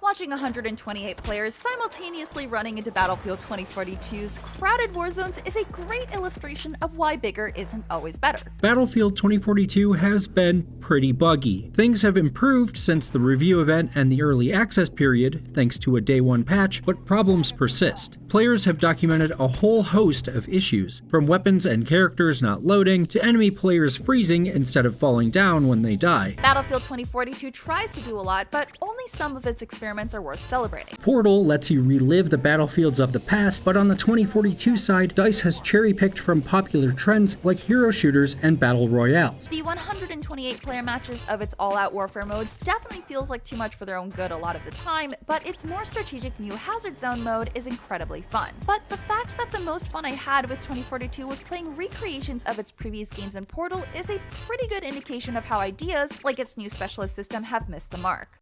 Watching 128 players simultaneously running into Battlefield 2042's crowded war zones is a great illustration of why bigger isn't always better. Battlefield 2042 has been pretty buggy. Things have improved since the review event and the early access period, thanks to a day one patch, but problems persist. Players have documented a whole host of issues, from weapons and characters not loading, to enemy players freezing instead of falling down when they die. Battlefield 2042 tries to do a lot, but only some of its experiments are worth celebrating. Portal lets you relive the battlefields of the past, but on the 2042 side, DICE has cherry-picked from popular trends like hero shooters and battle royales. The 128 player matches of its all-out warfare modes definitely feels like too much for their own good a lot of the time, but its more strategic new Hazard Zone mode is incredibly fun. But the fact that the most fun I had with 2042 was playing recreations of its previous games in Portal is a pretty good indication of how ideas, like its new specialist system, have missed the mark.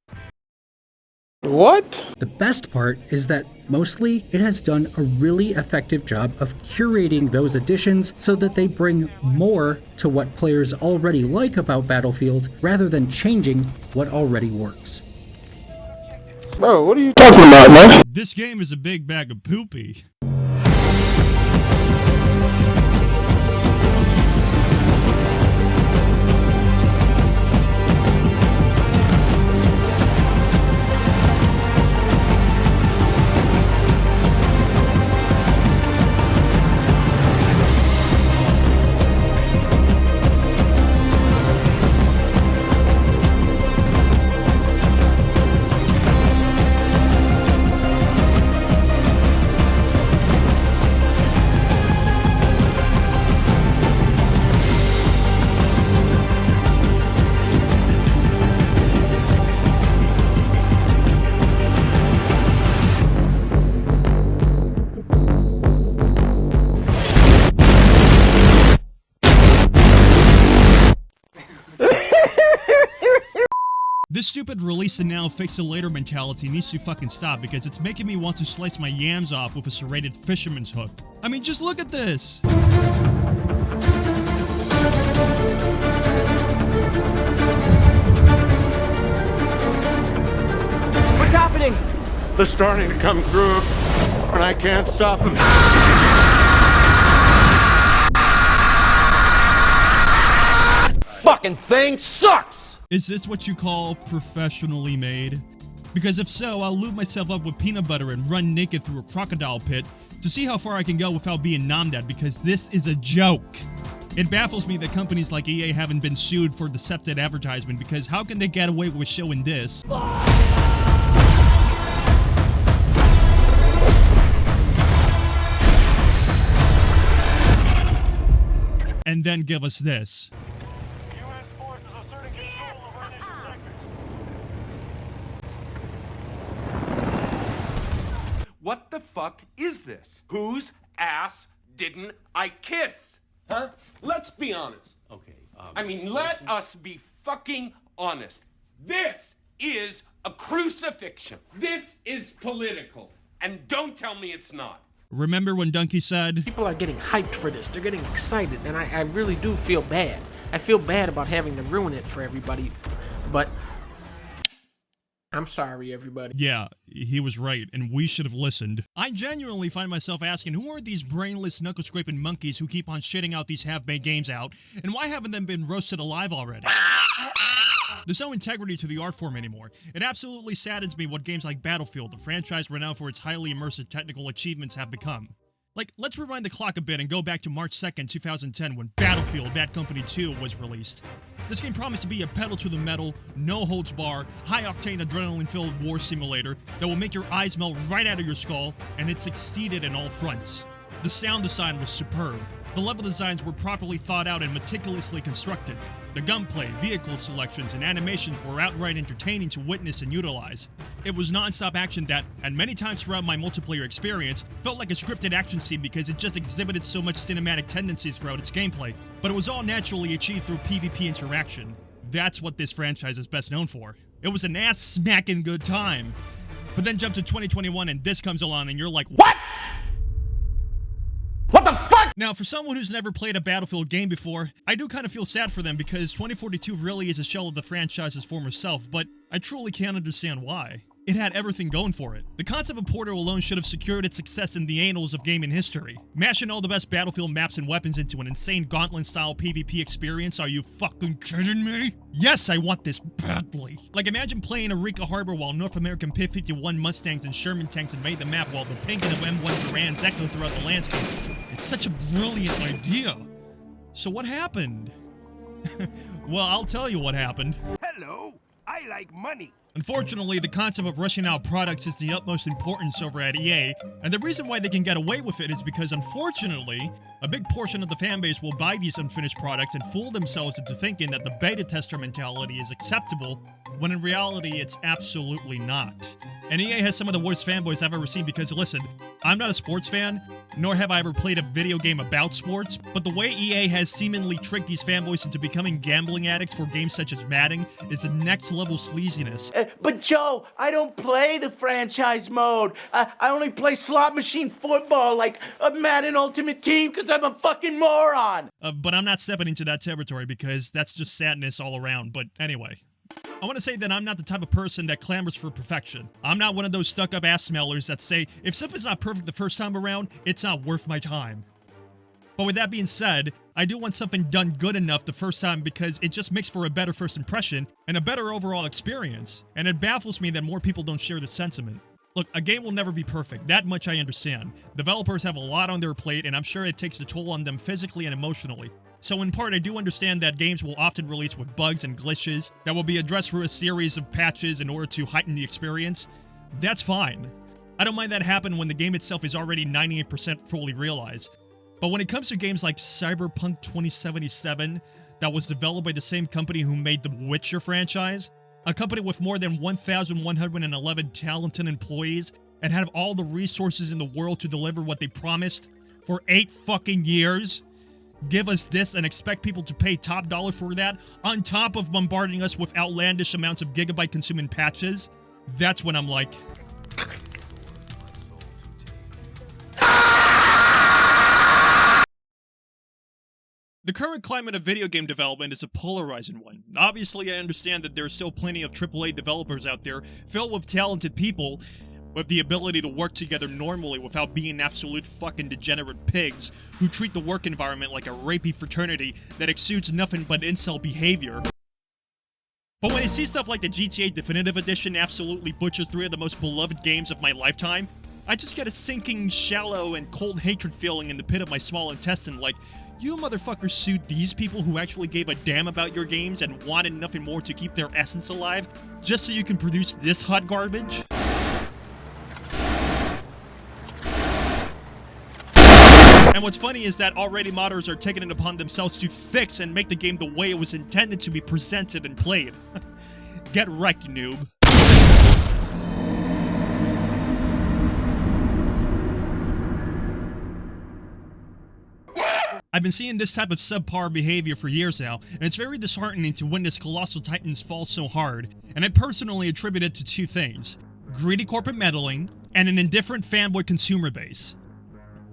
What? The best part is that mostly it has done a really effective job of curating those additions so that they bring more to what players already like about Battlefield rather than changing what already works. Bro, what are you talking about, man? This game is a big bag of poopy. This stupid release and now fix it later mentality needs to fucking stop because it's making me want to slice my yams off with a serrated fisherman's hook. I mean, just look at this! What's happening? They're starting to come through, and I can't stop them. Fucking thing sucks! Is this what you call professionally made? Because if so, I'll lube myself up with peanut butter and run naked through a crocodile pit to see how far I can go without being nommed at, because this is a joke. It baffles me that companies like EA haven't been sued for deceptive advertisement, because how can they get away with showing this? And then give us this. What the fuck is this? Whose ass didn't I kiss? Huh? Let's be honest. Okay, let us be fucking honest. This is a crucifixion. This is political. And don't tell me it's not. Remember when Donkey said, people are getting hyped for this, they're getting excited, and I really do feel bad. I feel bad about having to ruin it for everybody, but I'm sorry, everybody. yeah, he was right, and we should have listened. I genuinely find myself asking, who are these brainless, knuckle-scraping monkeys who keep on shitting out these half-baked games out, and why haven't they been roasted alive already? There's no integrity to the art form anymore. It absolutely saddens me what games like Battlefield, the franchise renowned for its highly immersive technical achievements, have become. Like, let's rewind the clock a bit and go back to March 2nd, 2010 when Battlefield Bad Company 2 was released. This game promised to be a pedal-to-the-metal, no-holds-bar, high-octane adrenaline-filled war simulator that will make your eyes melt right out of your skull, and it succeeded in all fronts. The sound design was superb. The level designs were properly thought out and meticulously constructed. The gunplay, vehicle selections, and animations were outright entertaining to witness and utilize. It was non-stop action that, and many times throughout my multiplayer experience, felt like a scripted action scene because it just exhibited so much cinematic tendencies throughout its gameplay, but it was all naturally achieved through PvP interaction. That's what this franchise is best known for. It was an ass-smacking good time. But then jump to 2021 and this comes along and you're like, what? What the fuck? Now, for someone who's never played a Battlefield game before, I do kind of feel sad for them because 2042 really is a shell of the franchise's former self, but I truly can't understand why. It had everything going for it. The concept of Portal alone should have secured its success in the annals of gaming history. Mashing all the best Battlefield maps and weapons into an insane Gauntlet-style PvP experience, are you fucking kidding me? Yes, I want this badly. Like, imagine playing Eureka Harbor while North American P-51 Mustangs and Sherman tanks invade the map while the pinging of M1 Durans echo throughout the landscape. It's such a brilliant idea. So what happened? Well, I'll tell you what happened. Hello, I like money. Unfortunately, the concept of rushing out products is the utmost importance over at EA, and the reason why they can get away with it is because, unfortunately, a big portion of the fanbase will buy these unfinished products and fool themselves into thinking that the beta tester mentality is acceptable, when in reality, it's absolutely not. And EA has some of the worst fanboys I've ever seen because, listen, I'm not a sports fan, nor have I ever played a video game about sports, but the way EA has seemingly tricked these fanboys into becoming gambling addicts for games such as Madden is the next level sleaziness. But Joe, I don't play the franchise mode. I only play slot machine football like a Madden Ultimate Team because I'm a fucking moron. But I'm not stepping into that territory because that's just sadness all around. But anyway, I want to say that I'm not the type of person that clamors for perfection. I'm not one of those stuck-up ass smellers that say, if something's not perfect the first time around, it's not worth my time. But with that being said, I do want something done good enough the first time because it just makes for a better first impression and a better overall experience, and it baffles me that more people don't share this sentiment. Look, a game will never be perfect, that much I understand. Developers have a lot on their plate, and I'm sure it takes a toll on them physically and emotionally. So in part, I do understand that games will often release with bugs and glitches that will be addressed through a series of patches in order to heighten the experience. That's fine. I don't mind that happen when the game itself is already 98% fully realized. But when it comes to games like Cyberpunk 2077, that was developed by the same company who made the Witcher franchise, a company with more than 1,111 talented employees, and had all the resources in the world to deliver what they promised for 8 fucking years, give us this and expect people to pay top dollar for that, on top of bombarding us with outlandish amounts of gigabyte-consuming patches, that's when I'm like... The current climate of video game development is a polarizing one. Obviously, I understand that there are still plenty of AAA developers out there filled with talented people with the ability to work together normally without being absolute fucking degenerate pigs who treat the work environment like a rapey fraternity that exudes nothing but incel behavior. But when I see stuff like the GTA Definitive Edition absolutely butcher 3 of the most beloved games of my lifetime, I just get a sinking, shallow, and cold hatred feeling in the pit of my small intestine like, you motherfuckers sued these people who actually gave a damn about your games and wanted nothing more to keep their essence alive, just so you can produce this hot garbage? And what's funny is that already modders are taking it upon themselves to fix and make the game the way it was intended to be presented and played. Get wrecked, noob. I've been seeing this type of subpar behavior for years now, and it's very disheartening to witness colossal titans fall so hard, and I personally attribute it to 2 things: greedy corporate meddling, and an indifferent fanboy consumer base.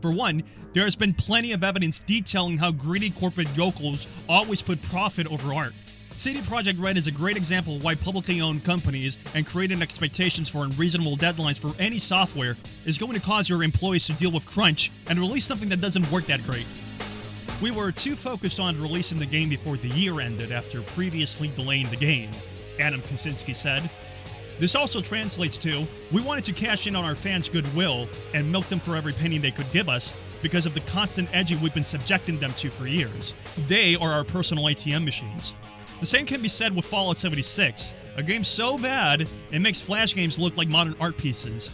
For one, there has been plenty of evidence detailing how greedy corporate yokels always put profit over art. CD Projekt Red is a great example of why publicly owned companies and creating expectations for unreasonable deadlines for any software is going to cause your employees to deal with crunch and release something that doesn't work that great. We were too focused on releasing the game before the year ended after previously delaying the game, Adam Kaczynski said. This also translates to, we wanted to cash in on our fans' goodwill and milk them for every penny they could give us because of the constant edging we've been subjecting them to for years. They are our personal ATM machines. The same can be said with Fallout 76, a game so bad it makes Flash games look like modern art pieces.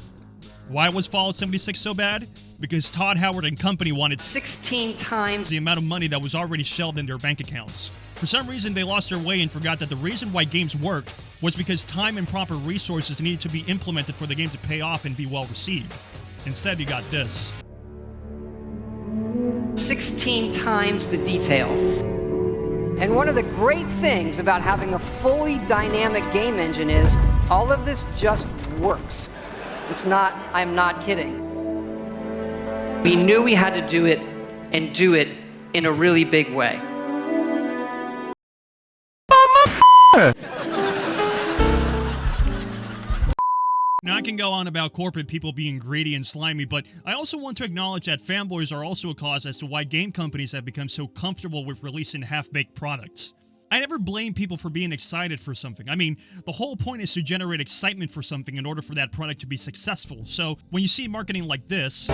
Why was Fallout 76 so bad? Because Todd Howard and company wanted 16 times the amount of money that was already shelved in their bank accounts. For some reason, they lost their way and forgot that the reason why games worked was because time and proper resources needed to be implemented for the game to pay off and be well received. Instead, you got this. 16 times the detail. And one of the great things about having a fully dynamic game engine is all of this just works. It's not, I'm not kidding. We knew we had to do it and do it in a really big way. Now, I can go on about corporate people being greedy and slimy, but I also want to acknowledge that fanboys are also a cause as to why game companies have become so comfortable with releasing half-baked products. I never blame people for being excited for something. I mean, the whole point is to generate excitement for something in order for that product to be successful. So, when you see marketing like this...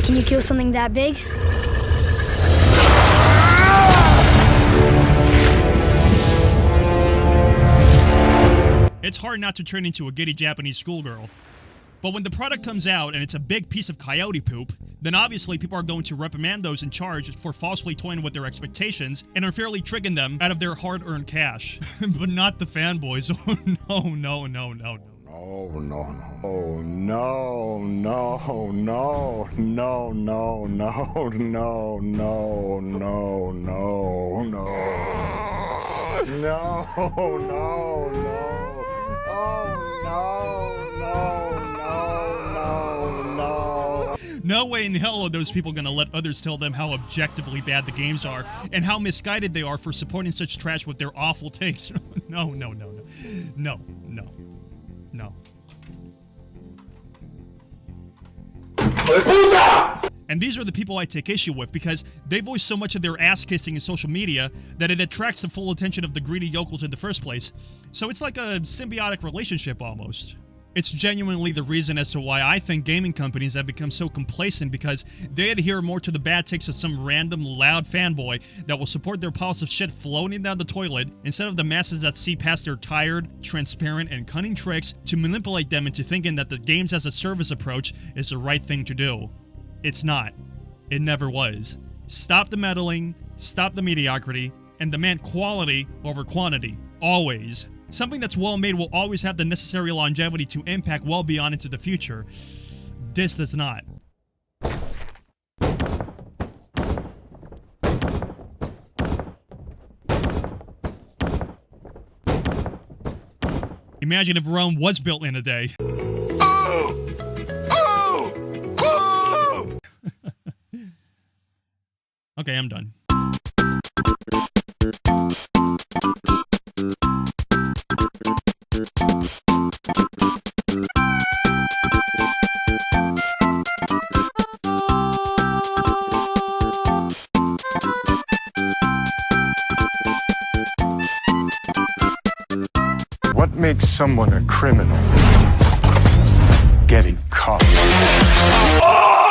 Can you kill something that big? It's hard not to turn into a giddy Japanese schoolgirl. But when the product comes out and it's a big piece of coyote poop, then obviously people are going to reprimand those in charge for falsely toying with their expectations and unfairly tricking them out of their hard-earned cash. But not the fanboys. Oh, no, no, no, no. Oh, no, no. Oh, no, no, no, no, no, no, no, no, no, no, no. No, no, no. Oh, no, no, no, no, no. No way in hell are those people gonna let others tell them how objectively bad the games are and how misguided they are for supporting such trash with their awful takes. No, no, no, no. No, no, no. And these are the people I take issue with because they voice so much of their ass-kissing in social media that it attracts the full attention of the greedy yokels in the first place. So it's like a symbiotic relationship almost. It's genuinely the reason as to why I think gaming companies have become so complacent because they adhere more to the bad takes of some random loud fanboy that will support their piles of shit floating down the toilet instead of the masses that see past their tired, transparent, and cunning tricks to manipulate them into thinking that the games as a service approach is the right thing to do. It's not. It never was. Stop the meddling, stop the mediocrity, and demand quality over quantity. Always. Something that's well made will always have the necessary longevity to impact well beyond into the future. This does not. Imagine if Rome was built in a day. Okay, I'm done. What makes someone a criminal?